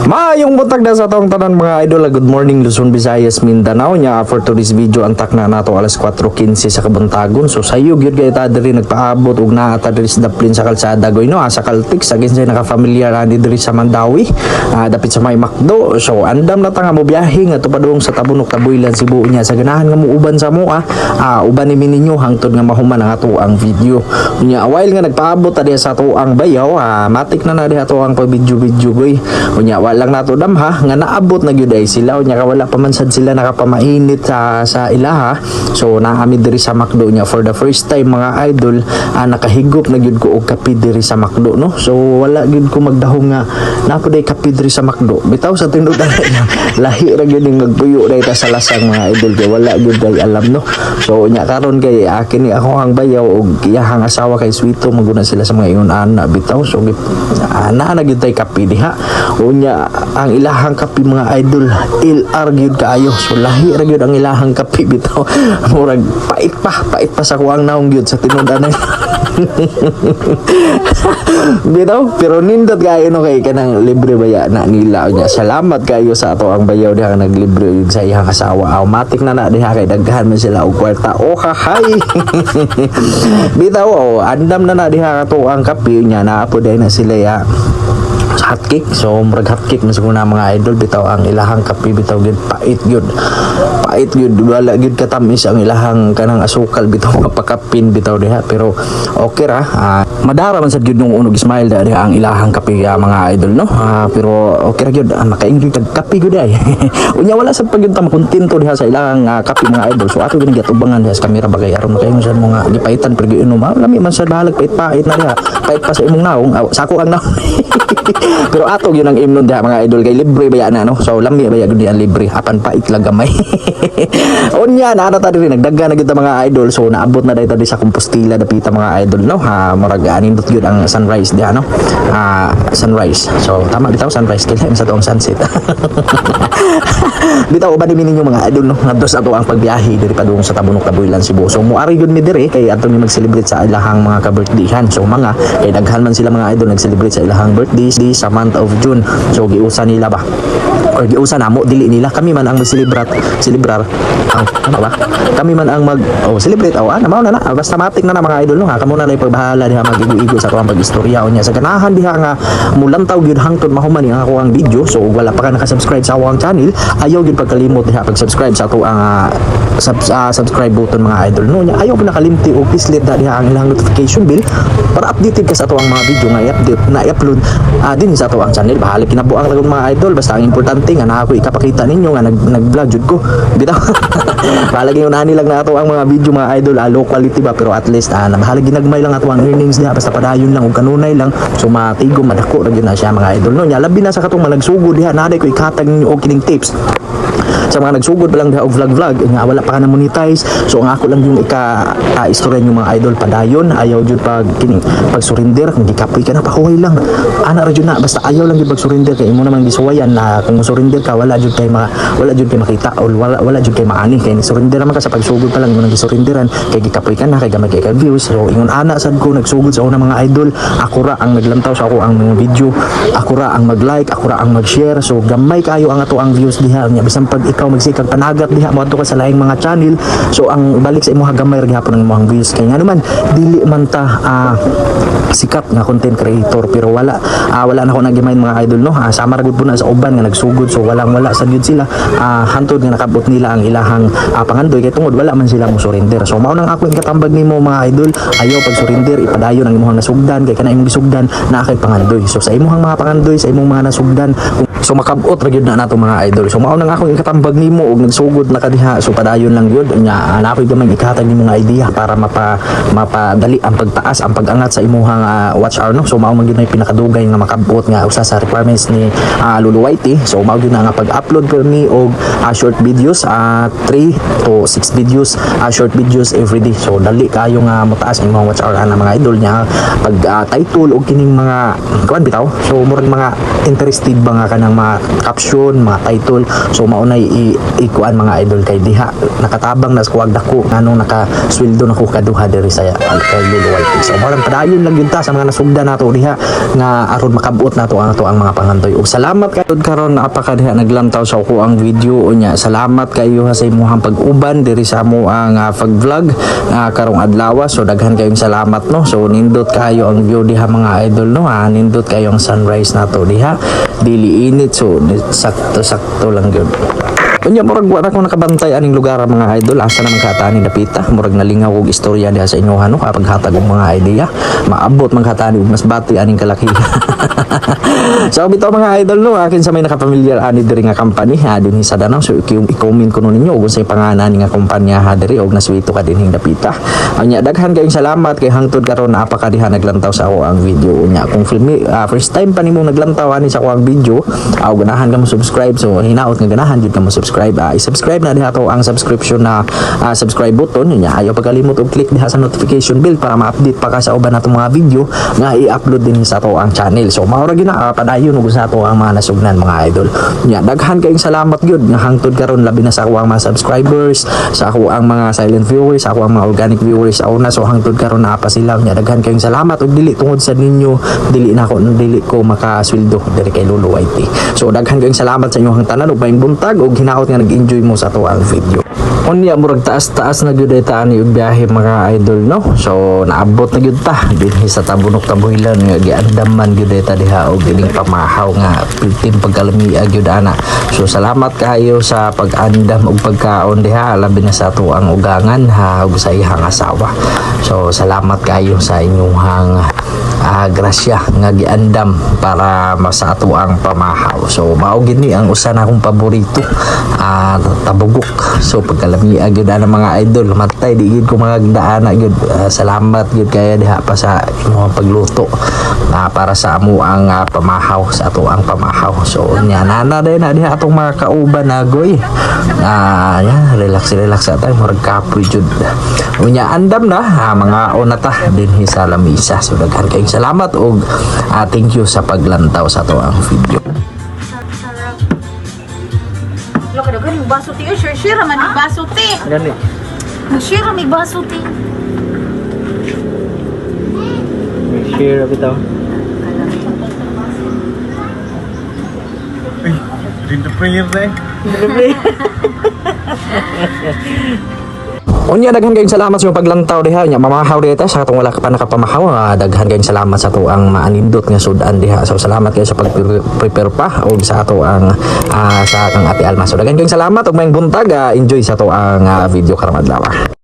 Maayong butag na sa atong tanan mga idol. Good morning Luzon, Visayas, Mindanao nya. For today's video ang takna nato alas 4:15 sa Kabuntagon. So sayo gyud kay ta diri nagpaabot og naa ta diri sa daplin sa kalsada goy no sa Caltex again sa naka-familiar ani diri sa Mandawi. Dapit sa may Macdo. So andam na ta nga mo biyahe nga tupadong sa Tabunok Tabuilan Cebu nya sa ganahan nga muuban sa mo uban ni ninyo hangtod nga mahuman ang ato ang video. Nya while nga nagpaabot ta diha sa ato ang bayaw, matik na diha ato ang pag-video goy. Nya lang nato damha nga naabot na gyud ay sila nya wala pa man sad sila nakapamainit sa ilaha. So naami diri sa Macdo nya for the first time mga idol, nakahigop na gyud ko og kape diri sa Macdo no. So wala gyud ko magdahong nga napoday kape diri sa Macdo. Bitaw sa tinuod lahi ra gyud ning magpuyo dai ta sa lasang mga idol kay wala gyud kay alam no. So nya karon kay akin ni ako ang bayaw og iyahang asawa kay Sweeto maguna sila sa mga ingon ana bitaw. So ana gyud tay kape diha. Unya ang ilahang kape mga idol LR gyud kaayo. So lahi ra gyud ang ilahang kape bitaw. Murag pait pa sa kuang naong gyud sa tinuod-anay. Bitaw pero nindot kayo no kay kanang libre baya na nila nya. Salamat kayo sa ato ang bayaw diha nga naglibre og sa iyang asawa. Automatic na diha kay daghan man sila og kwarta. Hahay. Bitaw andam na diha ato ang kape nya naapod na sila ya hotcake. So murag hotcake na siguro na mga idol bitaw ang ilahang kape bitaw gyud pait gyud wala gyud katamis ang ilahang kanang asukal bitaw mapakapin bitaw diha pero okay ra. Madara man sad gyud nung unog smile diha ang ilahang kape mga idol no. Pero okay ra gyud makaingon kag kape gyud ay. Unya wala sad pagyud ta makontento diha sa ilahang kape mga idol. So ato gyud gatubangan diha sa kamera bagay aron makaingon sad mo nga gipaitan pero gyud inom lami man sad bahalag pait na diha pait pa sa imong naong sako ang naong. Pero ato yun ang imnon diha mga idol kay libre baya na no. So lami baya gud diha libre apan pait lang gamay. Unya na ta diri nagdagga na gyud mga idol. So naabot na dayta sa Compostela dapita mga idol no. Murag anindot gyud ang sunrise diha no. Sunrise. So tama bitaw sunrise kay sa tuong sunset. Bitaw uban ni ninyo mga idol no. Ngadto sa ato ang pagbiyahe diri padung sa Tabunok Tabuilan Cebu. So muari gyud mi diri kay ato ni mag-celebrate sa ilahang mga ka-birthdayhan. So mga kay daghan man sila mga idol nag-celebrate sa ilahang birthday sa month of June. So giusa nila ba or giusa namo dili nila kami man ang mag-celebrar ano ba kami man ang celebrate mao na basta matik na mga idol no. Kamo na lay pagbahala diha mag-igo-igo sa tuwang pag-istorya unya sa ganahan diha nga mulantaw gyud hangtod mahuman ni ako ang video. So wala pa ka naka-subscribe sa akong channel ayaw gyud pagkalimot diha pag-subscribe sa ato ang subscribe button mga idol no. Ayaw pa nakalimti o pislit diha ang ilang notification bell para updated ka sa ato ang mga video nga i-update na i-upload din sa ato ang channel. Bahala kinabuang lang mga idol basta ang importante nga na ako ikapakita ninyo nga nag-vlog jud ko bitaw. Bahala ginunahan lang na ato ang mga video mga idol low quality ba pero at least bahala ginagmay lang ato ang earnings niya basta padayon lang og kanunay lang. So matigom madako ra gyud na siya mga idol no. Nya labi na sa katong nagsugod diha naday ko ikatag ninyo og kining tips sa mga nagsugod pa lang diha og vlog nga wala pa ka na monetize. So ang ako lang yung istorya yung mga idol padayon ayaw jud pag surrender kung gikapoy ka na pakuhay lang ana ra jud na basta ayaw lang jud pag surrender kay imo naman gisuwayan na kung surrender ka wala jud kay makita o wala jud kay maani kay ni surrender man ka sa pagsugod pa lang mo nang gisurrenderan kay gikapoy ka na kay gamay kay views. So ingon ana sad ko nagsugod sa una mga idol ako ra ang naglantaw sa ako ang mga video ako ra ang mag-like ako ra ang mag-share. So gamay kayo ang ato ang views diha nya bisan pag ikaw magsikag panagat diha mo ka sa laing mga channel. So ang balik sa imong gamay ra gyapon ang imong views kay ngano man dili man ta sikat nga content creator pero wala na ako nagimay mga idol no. Sama ra gud po na sa uban nga nagsugod. So wala sa gyud sila hantod nga nakabot nila ang ilahang pangandoy kay tungod wala man sila mo surrender. So mao nang ako ikatambag nimo mga idol ayaw pag surrender ipadayon ang imong nasugdan kay kana imong gisugdan na kay pangandoy. So sa imong mga pangandoy sa imong mga nasugdan so makabot ra gyud na nato mga idol. So mao nang ako ikatambag nimo og nagsugod na kadiha. So padayon lang gyud nya nakoy gamay ikatag nimo nga idea para mapadali ang pagtaas ang pagangat sa imong watch hour no. So mao man gyud na pinakadugay nga makabot nga usa sa requirements ni Lulu Whitey. So mao gyud na nga pag-upload ko mi og short videos 3 to 6 videos short videos every day. So dali kayo nga mataas ang mga watch hour ana mga idol nya pag title og kining mga kuan bitaw. So murag mga interested ba nga kanang mga caption mga title. So mao na may ikuan mga idol kay diha nakatabang na kuwag dako anong nakasweldo na ko kaduha diri sa kay Luluway. So marang padayon lang yun ta sa mga nasugda nato diha nga aron makabuot nato ang mga pangandoy. Ug salamat kayo karon napakadiha naglantaw sa ko ang video unya. Salamat kayo sa imuhang pag-uban diri sa amo ang pag-vlog karong adlaw. So daghan kayong salamat no. So nindot kayo ang view diha mga idol no. Nindot kayo ang sunrise nato diha. Dili init so sakto lang gyud. Unya murag wala ko nakabantay aning lugar mga idol asa naman katani dapita murag nalingaw og istorya diha sa inyohan no kapag hatag og mga idea maabot man katani og mas bati aning kalakihan. So bitaw mga idol no akin sa may nakapamilyar ani diri nga company dinhi sa Danau. So i-comment ko ninyo ug unsay pangalan nga kumpanya diri og naswito ka dinhing dapita. Unya daghan kayong salamat kay hangtod karon napakadiha naglantaw sa ako ang video unya kung first time pa nimo naglantaw ani sa ako ang video ganahan ka mo subscribe so hinaot nga ganahan jud ka mo subscribe i-subscribe na diha to ang subscription na subscribe button nya ayaw pagkalimot og click diha sa notification bell para ma-update pa ka sa uban natong mga video nga i-upload din sa to ang channel. So mao ra gyud na padayon ug sa to ang mga nasugnan mga idol nya daghan kayong salamat gyud nga hangtod karon labi na sa ako ang mga subscribers sa ako ang mga silent viewers sa ako ang mga organic viewers sa una. So hangtod karon na pa sila nya daghan kayong salamat ug dili tungod sa ninyo dili ko makasweldo diri kay Luluway TV. So daghan kayong salamat sa inyong tanan ug maayong buntag ug hinaot nga nag-enjoy mo sa to ang video. Unya murag taas na gyud ta ani og biyahe mga idol no. So naabot na gyud ta dinhi sa Tabunok-Tabuilan nga giandaman gyud ta diha og gining pamahaw nga piltim pagkalamiag gyud ana. So salamat kayo sa pag-andam og pagkaon diha labi na sa ato ang ugangan ug sa iyang asawa. So salamat kayo sa inyong grasya nga giandam para sa ato ang pamahaw. So mao gini ang usa na akong paborito tabugok. So pagkalamiag gyud ana mga idol matay di gyud ko mga daana gyud. Salamat gyud kaya diha pa sa imong pagluto para sa amo ang pamahaw sa ato ang pamahaw. So nya nana din na diha atong mga kauban nagoy relax tayo murag kapoy jud. Unya andam na mga onata dinhi sa lamisa. So daghan kayong salamat og thank you sa paglantaw sa to ang video. Loko dagan yung baso ti. Share man yung baso ti. Gani. Share may baso ti. Share bitaw. Ay, din the prayer na eh. Unya daghan kayong salamat sa inyong paglantaw diha nya mamahaw diha sa atong wala ka pa nakapamahaw. Daghan kayong salamat sa ato ang maanindot nga sudan diha. So salamat kayo sa pag-prepare pa og sa ato ang sa kang Ate Alma. So daghan kayong salamat ug maayong buntag. Enjoy sa ato ang video karong adlaw.